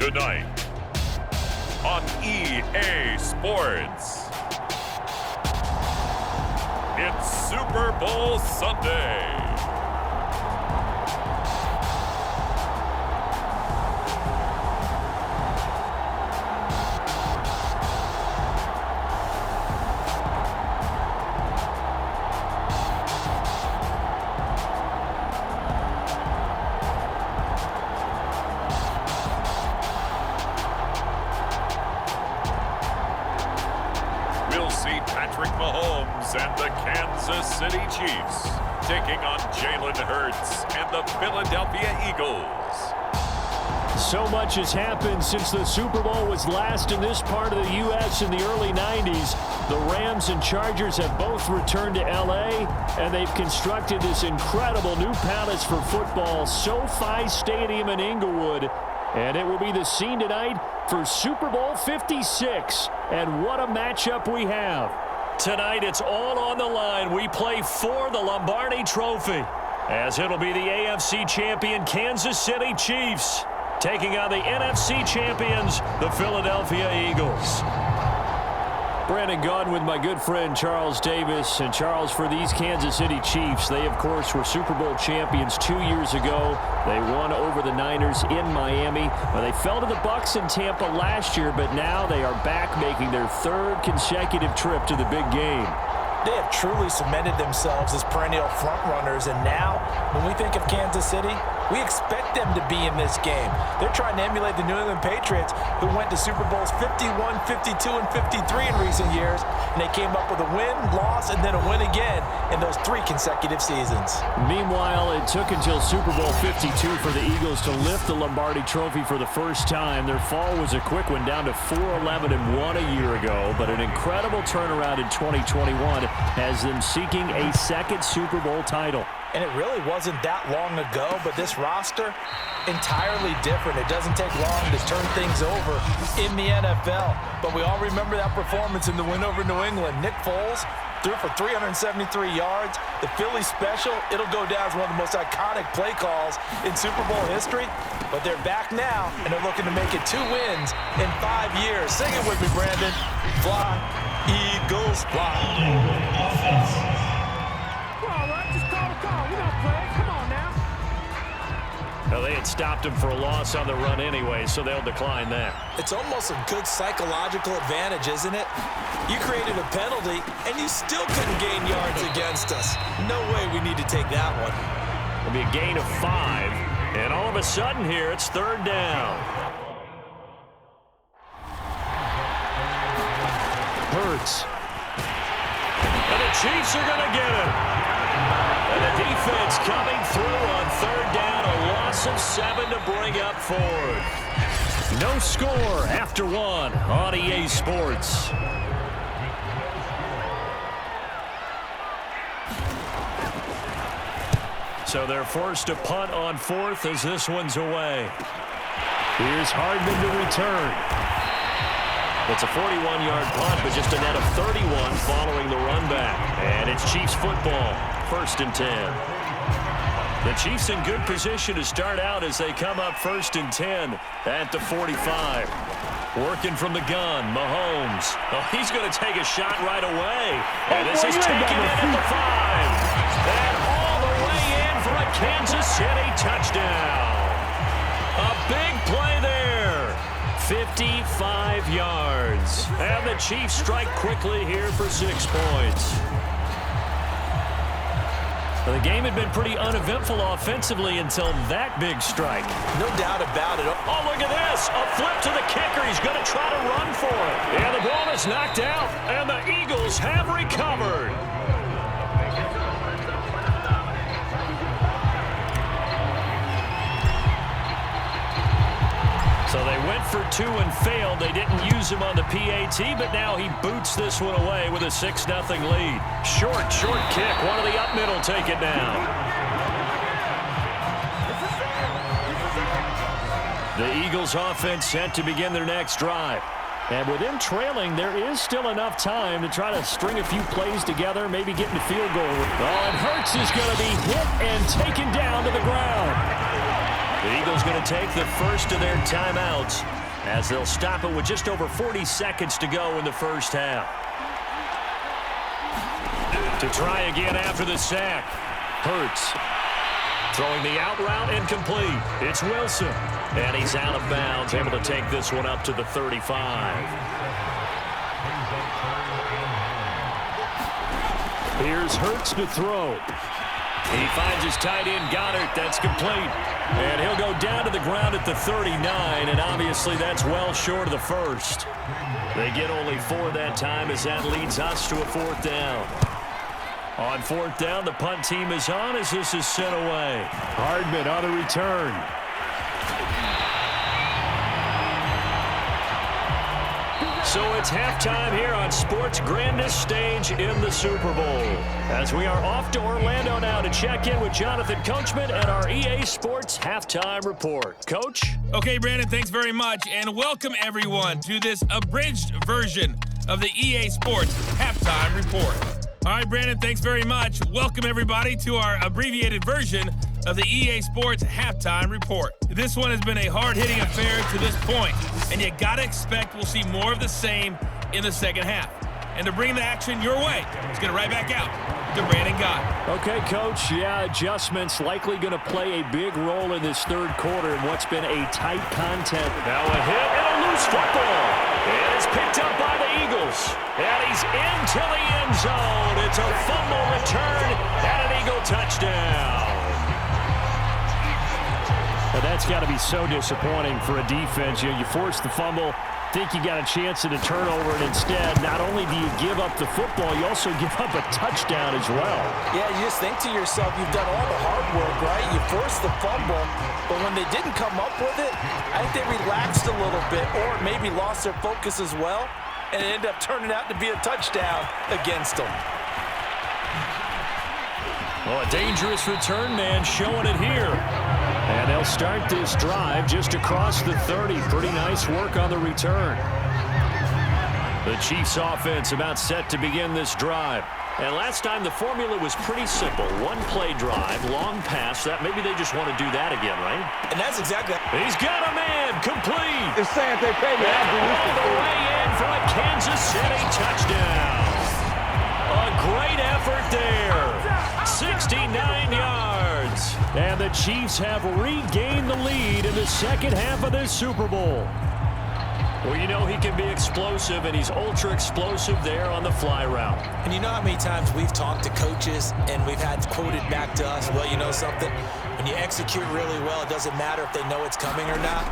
Tonight on EA Sports, it's Super Bowl Sunday. Patrick Mahomes and the Kansas City Chiefs taking on Jalen Hurts and the Philadelphia Eagles. So much has happened since the Super Bowl was last in this part of the U.S. in the early 90s. The Rams and Chargers have both returned to L.A., and they've constructed this incredible new palace for football, SoFi Stadium in Inglewood. And it will be the scene tonight for Super Bowl 56. And what a matchup we have. Tonight, it's all on the line. We play for the Lombardi Trophy, as it'll be the AFC champion Kansas City Chiefs taking on the NFC champions, the Philadelphia Eagles. Brandon Gaudin with my good friend Charles Davis. And Charles, for these Kansas City Chiefs, they, of course, were Super Bowl champions 2 years ago. They won over the Niners in Miami. Well, they fell to the Bucs in Tampa last year, but now they are back making their third consecutive trip to the big game. They have truly cemented themselves as perennial front-runners, and now, when we think of Kansas City, we expect them to be in this game. They're trying to emulate the New England Patriots, who went to Super Bowls 51, 52, and 53 in recent years, and they came up with a win, loss, and then a win again in those 3 consecutive seasons. Meanwhile, it took until Super Bowl 52 for the Eagles to lift the Lombardi Trophy for the first time. Their fall was a quick one, down to 4-11-1 a year ago, but an incredible turnaround in 2021 has them seeking a second Super Bowl title. And it really wasn't that long ago, but this roster, entirely different. It doesn't take long to turn things over in the NFL. But we all remember that performance in the win over New England. Nick Foles threw for 373 yards. The Philly special, it'll go down as one of the most iconic play calls in Super Bowl history. But they're back now, and they're looking to make it 2 wins in 5 years. Sing it with me, Brandon. Fly, Eagles, fly. Well, they had stopped him for a loss on the run anyway, so they'll decline that. It's almost a good psychological advantage, isn't it? You created a penalty, and you still couldn't gain yards against us. No way we need to take that one. It'll be a gain of 5, and all of a sudden here, it's 3rd down. Hurts. And the Chiefs are going to get it. And the defense coming through on 3rd down, a loss of 7 to bring up 4th. No score after 1 on EA Sports. So they're forced to punt on 4th as this one's away. Here's Hardman to return. It's a 41-yard punt, but just a net of 31 following the run back. And it's Chiefs football, 1st and 10. The Chiefs in good position to start out as they come up 1st and 10 at the 45. Working from the gun, Mahomes. Oh, he's going to take a shot right away. And this is taken in at the 5. And all the way in for a Kansas City touchdown. A big play there. 55 yards. And the Chiefs strike quickly here for 6 points. Well, the game had been pretty uneventful offensively until that big strike. No doubt about it. Oh, look at this. A flip to the kicker. He's going to try to run for it. And the ball is knocked out, and the Eagles have recovered. So they went for 2 and failed. They didn't use him on the PAT, but now he boots this one away with a 6-0 lead. Short kick. One of the up middle take it down. The Eagles offense set to begin their next drive. And with them trailing, there is still enough time to try to string a few plays together, maybe get into field goal. Oh, and Hurts is going to be hit and taken down to the ground. The Eagles going to take the first of their timeouts as they'll stop it with just over 40 seconds to go in the first half. To try again after the sack. Hurts. Throwing the out route incomplete. It's Wilson. And he's out of bounds, able to take this one up to the 35. Here's Hurts to throw. He finds his tight end, Goddard. That's complete. And he'll go down to the ground at the 39, and obviously that's well short of the first. They get only 4 that time as that leads us to a 4th down. On 4th down, the punt team is on as this is sent away. Hardman on the return. So it's halftime here on sports' grandest stage in the Super Bowl. As we are off to Orlando now to check in with Jonathan Coachman and our EA Sports Halftime Report. Coach? Okay, Brandon, thanks very much, and welcome everyone to this abridged version of the EA Sports Halftime Report. All right, Brandon, thanks very much. Welcome everybody to our abbreviated version of the EA Sports Halftime Report. This one has been a hard-hitting affair to this point, and you gotta expect we'll see more of the same in the second half. And to bring the action your way, let's get it right back out to Brandon Guy. Okay, Coach, yeah, adjustments likely going to play a big role in this third quarter in what's been a tight contest. Now a hit and a loose football. And it's picked up by the Eagles. And he's into the end zone. It's a fumble return and an Eagle touchdown. Well, that's got to be so disappointing for a defense. You force the fumble, think you got a chance at a turnover, and instead, not only do you give up the football, you also give up a touchdown as well. Yeah, you just think to yourself, you've done all the hard work, right? You forced the fumble, but when they didn't come up with it, I think they relaxed a little bit or maybe lost their focus as well, and it ended up turning out to be a touchdown against them. Well, a dangerous return man showing it here. And they'll start this drive just across the 30. Pretty nice work on the return. The Chiefs offense about set to begin this drive. And last time the formula was pretty simple. One-play drive, long pass. That maybe they just want to do that again, right? And that's exactly. He's got a man, complete. It's saying they pay me. All the way in for a Kansas City touchdown. A great effort there. 69 yards. And the Chiefs have regained the lead in the second half of this Super Bowl. Well, you know he can be explosive, and he's ultra-explosive there on the fly route. And you know how many times we've talked to coaches and we've had quoted back to us, well, you know something? When you execute really well, it doesn't matter if they know it's coming or not.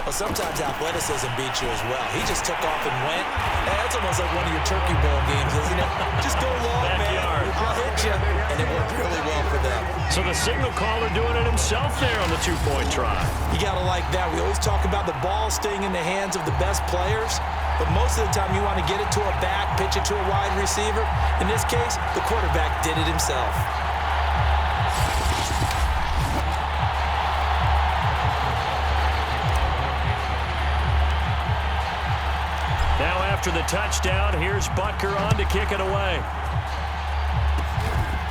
Well, sometimes athleticism beats you as well. He just took off and went. And that's almost like one of your Turkey Bowl games, isn't it? Just go long, Backyard. man. I'll hit you. And it worked really well for them. So the signal caller doing it himself there on the two-point try. You got to like that. We always talk about the ball staying in the hands of the best players, but most of the time you want to get it to a back, pitch it to a wide receiver. In this case, the quarterback did it himself. Now after the touchdown, here's Butker on to kick it away.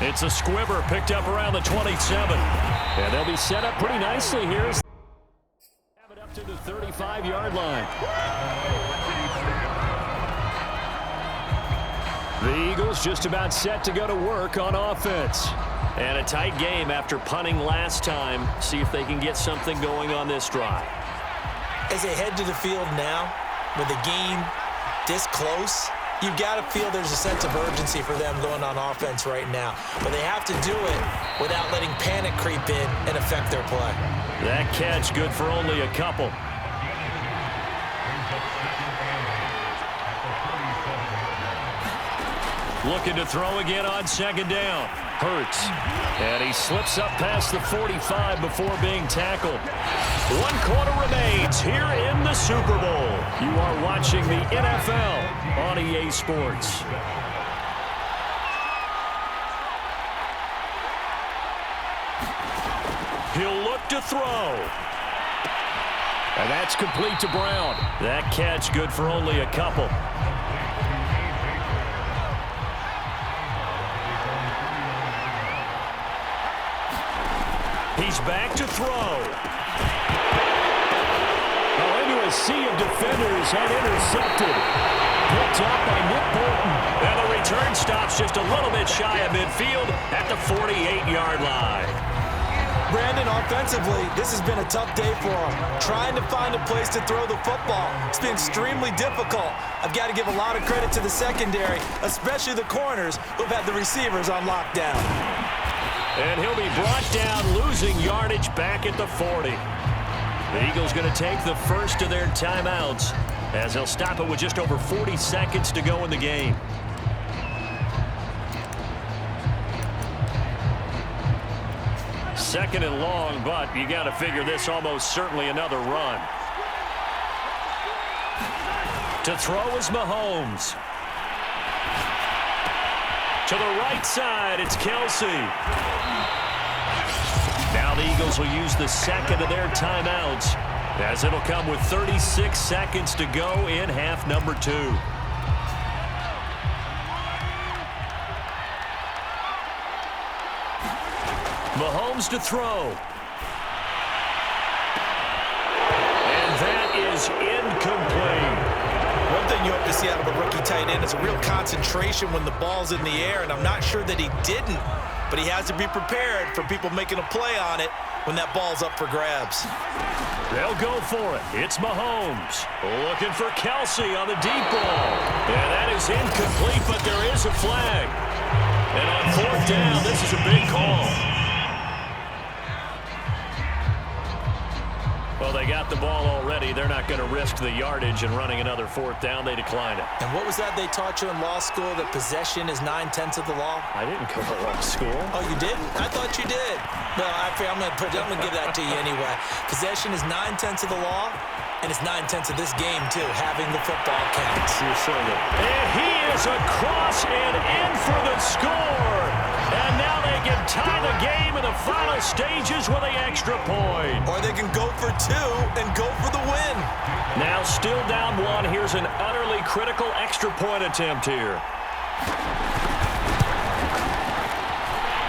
It's a squibber picked up around the 27. And they'll be set up pretty nicely here. Have it up to the 35-yard line. The Eagles just about set to go to work on offense. And a tight game after punting last time. See if they can get something going on this drive. As they head to the field now, with the game this close, you've got to feel there's a sense of urgency for them going on offense right now. But they have to do it without letting panic creep in and affect their play. That catch good for only a couple. Looking to throw again on second down. Hurts. And he slips up past the 45 before being tackled. 1 quarter remains here in the Super Bowl. You are watching the NFL on EA Sports. He'll look to throw. And that's complete to Brown. That catch good for only a couple. He's back to throw. defenders and intercepted. Picked up by Nick Bolton. And the return stops just a little bit shy of midfield at the 48-yard line. Brandon, offensively, this has been a tough day for him. Trying to find a place to throw the football. It's been extremely difficult. I've got to give a lot of credit to the secondary, especially the corners who've had the receivers on lockdown. And he'll be brought down, losing yardage back at the 40. The Eagles going to take the first of their timeouts as they'll stop it with just over 40 seconds to go in the game. Second and long, but you got to figure this almost certainly another run. To throw is Mahomes. To the right side, it's Kelsey. Now the Eagles will use the second of their timeouts as it'll come with 36 seconds to go in half number 2. Mahomes to throw. And that is incomplete. One thing you hope to see out of a rookie tight end is a real concentration when the ball's in the air, and I'm not sure that he didn't, but he has to be prepared for people making a play on it when that ball's up for grabs. They'll go for it. It's Mahomes. Looking for Kelsey on the deep ball. And that is incomplete, but there is a flag. And on fourth down, this is a big call. Well, they got the ball already. They're not going to risk the yardage and running another fourth down. They decline it. And what was that they taught you in law school, that possession is 9/10 of the law? I didn't go to law school. Oh, you didn't? I thought you did. Well, I'm going to give that to you anyway. Possession is 9/10 of the law, and it's 9/10 of this game, too. Having the football counts. You're so good. And he is across and in for the score. And now they can tie the game in the final stages with an extra point. Or they can go for 2 and go for the win. Now still down 1. Here's an utterly critical extra point attempt here.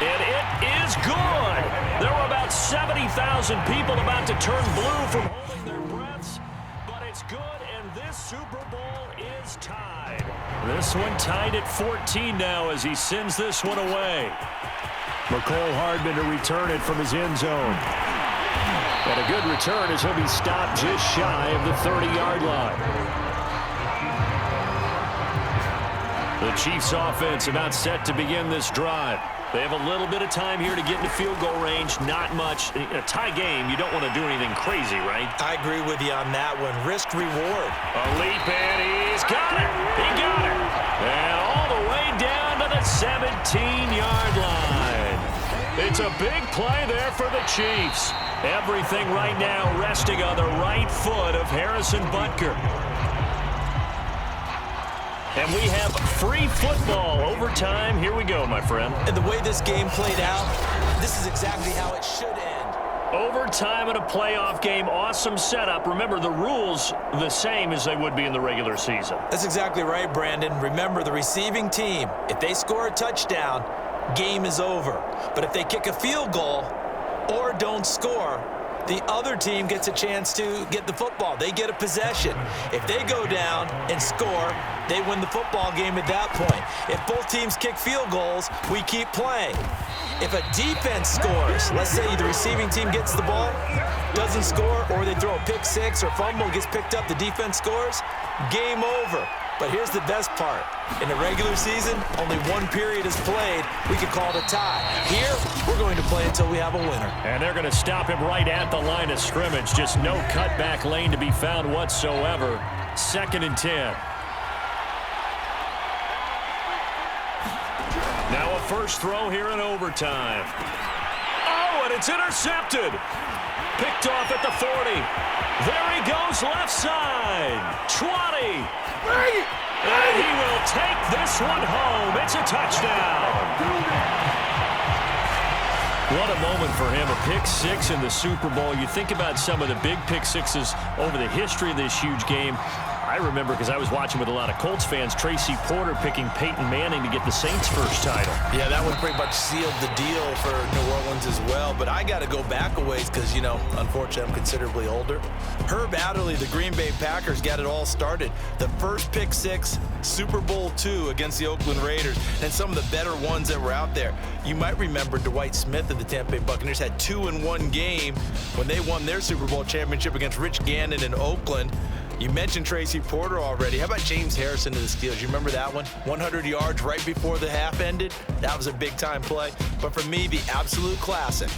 And it is good. There were about 70,000 people about to turn blue from holding their breaths. But it's good, and this Super Bowl is tied. This one tied at 14 now as he sends this one away. Mecole Hardman to return it from his end zone. And a good return as he'll be stopped just shy of the 30-yard line. The Chiefs offense about set to begin this drive. They have a little bit of time here to get into field goal range. Not much. In a tie game, you don't want to do anything crazy, right? I agree with you on that one. Risk reward. A leap, and he's got it. He got it. And all the way down to the 17-yard line. It's a big play there for the Chiefs. Everything right now resting on the right foot of Harrison Butker. And we have free football overtime. Here we go, my friend. And the way this game played out, this is exactly how it should end. Overtime in a playoff game, awesome setup. Remember, the rules the same as they would be in the regular season. That's exactly right, Brandon. Remember, the receiving team, if they score a touchdown, game is over. But if they kick a field goal or don't score, the other team gets a chance to get the football. They get a possession. If they go down and score, they win the football game at that point. If both teams kick field goals, we keep playing. If a defense scores, let's say the receiving team gets the ball, doesn't score, or they throw a pick six or fumble, gets picked up, the defense scores, game over. But here's the best part. In the regular season, only one period is played. We could call it a tie. Here, we're going to play until we have a winner. And they're going to stop him right at the line of scrimmage. Just no cutback lane to be found whatsoever. 2nd and 10. Now a first throw here in overtime. Oh, and it's intercepted. Picked off at the 40. There he goes left side. 20. And he will take this one home. It's a touchdown. What a moment for him. A pick six in the Super Bowl. You think about some of the big pick sixes over the history of this huge game. I remember, because I was watching with a lot of Colts fans, Tracy Porter picking Peyton Manning to get the Saints' first title. Yeah, that one pretty much sealed the deal for New Orleans as well. But I got to go back a ways because, you know, unfortunately, I'm considerably older. Herb Adderley, the Green Bay Packers, got it all started. The first pick six, Super Bowl II against the Oakland Raiders, and some of the better ones that were out there. You might remember Dwight Smith of the Tampa Bay Buccaneers had 2 in one game when they won their Super Bowl championship against Rich Gannon in Oakland. You mentioned Tracy Porter already. How about James Harrison of the Steelers? You remember that one? 100 yards right before the half ended? That was a big-time play. But for me, the absolute classic,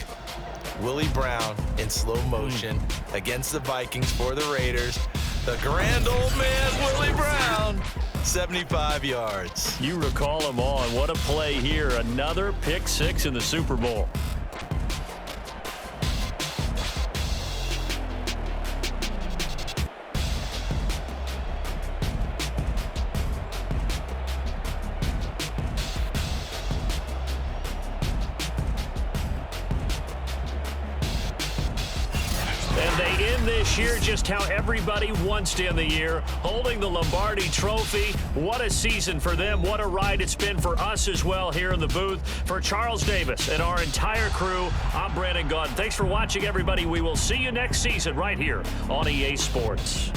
Willie Brown in slow motion against the Vikings for the Raiders. The grand old man, Willie Brown, 75 yards. You recall them all, and what a play here. Another pick six in the Super Bowl. And they end this year just how everybody wants to end the year, holding the Lombardi Trophy. What a season for them. What a ride it's been for us as well here in the booth. For Charles Davis and our entire crew, I'm Brandon Gaudin. Thanks for watching, everybody. We will see you next season right here on EA Sports.